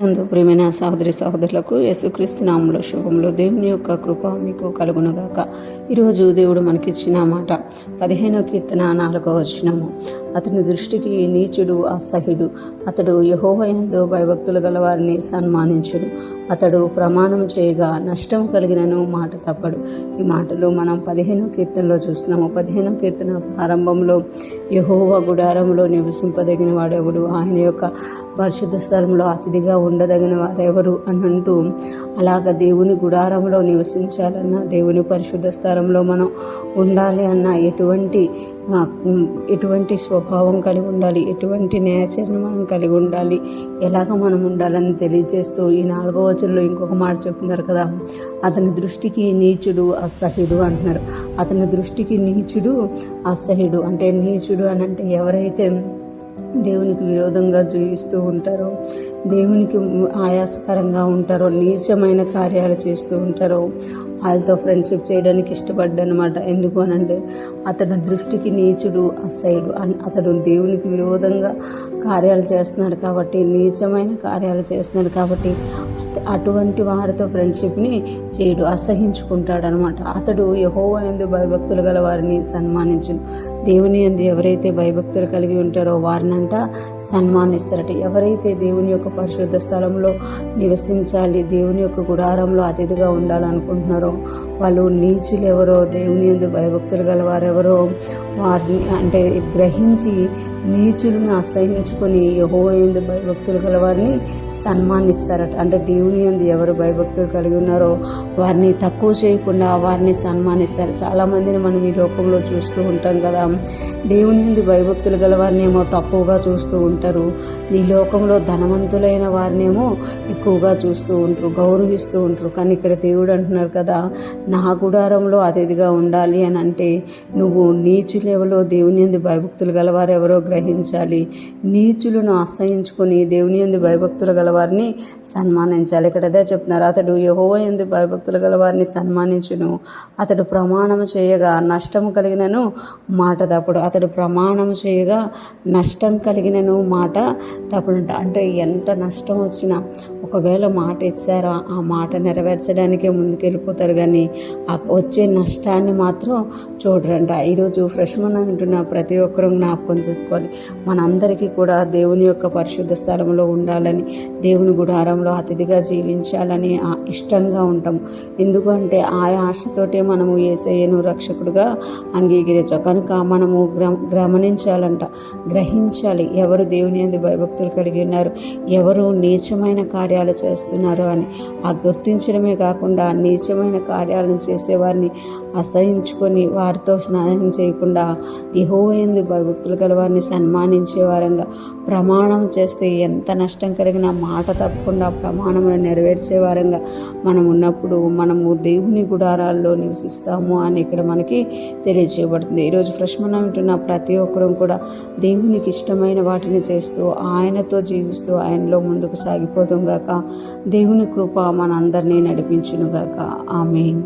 అందు ప్రియమైన సహోదరి సహోదరులకు యేసుక్రీస్తు నామములో శుభములు. దేవుని యొక్క కృప మీకు కలుగునుగాక. ఈరోజు దేవుడు మనకిచ్చిన మాట 15వ కీర్తన 4వ వచనము. అతని దృష్టికి నీచుడు అసహ్యుడు, అతడు యెహోవా యందు భయభక్తులు గల వారిని సన్మానించును. అతడు ప్రమాణం చేయగా నష్టం కలిగినను మాట తప్పడు. ఈ మాటలు మనం 15వ కీర్తనలో చూస్తున్నాము. 15వ కీర్తన ప్రారంభంలో యెహోవా గుడారంలో నివసింపదగిన వాడెవడు, ఆయన యొక్క పరిశుద్ధ స్థలంలో అతిథిగా ఉండదగిన వారెవరు అని అంటూ, అలాగ దేవుని గుడారంలో నివసించాలన్నా, దేవుని పరిశుద్ధ స్థలంలో మనం ఉండాలి అన్నా ఎటువంటి స్వభావం కలిగి ఉండాలి, ఎటువంటి నేచర్ని మనం కలిగి ఉండాలి, ఎలాగ మనం ఉండాలని తెలియజేస్తూ ఈ 4వ వచనంలో ఇంకొక మాట చెప్తున్నారు కదా, అతని దృష్టికి నీచుడు అసహ్యుడు అంటున్నారు. అతని దృష్టికి నీచుడు అసహ్యుడు అంటే, నీచుడు అని అంటే ఎవరైతే దేవునికి విరోధంగా జీవిస్తూ ఉంటారో, దేవునికి ఆయాసకరంగా ఉంటారో, నీచమైన కార్యాలు చేస్తూ ఉంటారో, వాళ్ళతో ఫ్రెండ్షిప్ చేయడానికి ఇష్టపడ్డనమాట. ఎందుకు అనంటే అతని దృష్టికి నీచుడు అసహ్యుడు, అతడు దేవునికి విరోధంగా కార్యాలు చేస్తున్నాడు కాబట్టి, నీచమైన కార్యాలు చేస్తున్నాడు కాబట్టి అటువంటి వారితో ఫ్రెండ్షిప్ని చేయడు, అసహించుకుంటాడనమాట. అతడు యెహోవా యందు భయభక్తులు గల వారిని సన్మానించును. దేవుని యందు ఎవరైతే భయభక్తులు కలిగి ఉంటారో వారినంట సన్మానిస్తారట. ఎవరైతే దేవుని యొక్క పరిశుద్ధ స్థలంలో నివసించాలి, దేవుని యొక్క గుడారంలో అతిథిగా ఉండాలనుకుంటున్నారో వాళ్ళు నీచులు ఎవరో, దేవుని యందు భయభక్తులు గల వారెవరో వారిని అంటే గ్రహించి నీచులను అసహించుకొని యెహోవా యందు భయభక్తులు గల వారిని సన్మానిస్తారట. అంటే దేవుని యందు ఎవరు భయభక్తులు కలిగి ఉన్నారో వారిని తక్కువ చేయకుండా వారిని సన్మానిస్తారు. చాలామందిని మనం ఈ లోకంలో చూస్తూ ఉంటాం కదా, దేవుని యందు భయభక్తులు గల వారిని ఏమో తక్కువగా చూస్తూ ఉంటారు, ఈ లోకంలో ధనవంతులైన వారినేమో ఎక్కువగా చూస్తూ ఉంటారు, గౌరవిస్తూ ఉంటారు. కానీ ఇక్కడ దేవుడు అంటున్నారు కదా, నా గుడారంలో అతిథిగా ఉండాలి అని అంటే నువ్వు నీచులెవరో, దేవుని యందు భయభక్తులు గలవారు ఎవరో గ్రహించాలి. నీచులను అసహించుకొని దేవుని యందు భయభక్తులు గలవారిని సన్మానించాలి. ఇక్కడ అదే చెప్తున్నారు, అతడు యెహోవా యందు భయభక్తులు గలవారిని సన్మానించును. అతడు ప్రమాణం చేయగా నష్టం కలిగినను మాట తప్పుడు. అతడు ప్రమాణం చేయగా నష్టం కలిగినను మాట తప్పుడు. అంటే ఎంత నష్టం వచ్చినా ఒకవేళ మాట ఇచ్చారో ఆ మాట నెరవేర్చడానికే ముందుకెళ్ళిపోతారు, కానీ వచ్చే నష్టాన్ని మాత్రం చూడరంట. ఈరోజు ఫ్రెష్ మనం వింటున్న ప్రతి ఒక్కరూ జ్ఞాపకం చేసుకోవాలి, మనందరికీ కూడా దేవుని యొక్క పరిశుద్ధ స్థలంలో ఉండాలని, దేవుని గుడారంలో అతిథిగా జీవించాలని ఇష్టంగా ఉంటాం. ఎందుకంటే ఆ ఆశతోటే మనము యేసయ్యను రక్షకుడుగా అంగీకరించాం. కనుక మనము గమనించాలంట, గ్రహించాలి ఎవరు దేవుని యందు భయభక్తులు కలిగి ఉన్నారు, ఎవరు నీచమైన కార్యాలు చేస్తున్నారు అని. ఆ గుర్తించడమే కాకుండా నీచమైన కార్యాలను చేసేవారిని అసహించుకొని వారితో స్నేహం చేయకుండా యెహోవా యందు భయభక్తులు గల వారిని సన్మానించే వారంగా ప్రమాణం చేస్తే ఎంత నష్టం కలిగినా మాట తప్పకుండా ప్రమాణమును నెరవేర్చే వారంగా మనం ఉన్నప్పుడు మనము దేవుని గుడారాల్లో నివసిస్తాము అని ఇక్కడ మనకి తెలియజేయబడుతుంది. ఈరోజు ఫ్రెష్ మనం వింటున్న ప్రతి ఒక్కరూ కూడా దేవునికి ఇష్టమైన వాటిని చేస్తూ ఆయనతో జీవిస్తూ ఆయనలో ముందుకు సాగిపోతాం గాక. దేవుని కృప మనందరినీ నడిపించును గాక. ఆమేన్.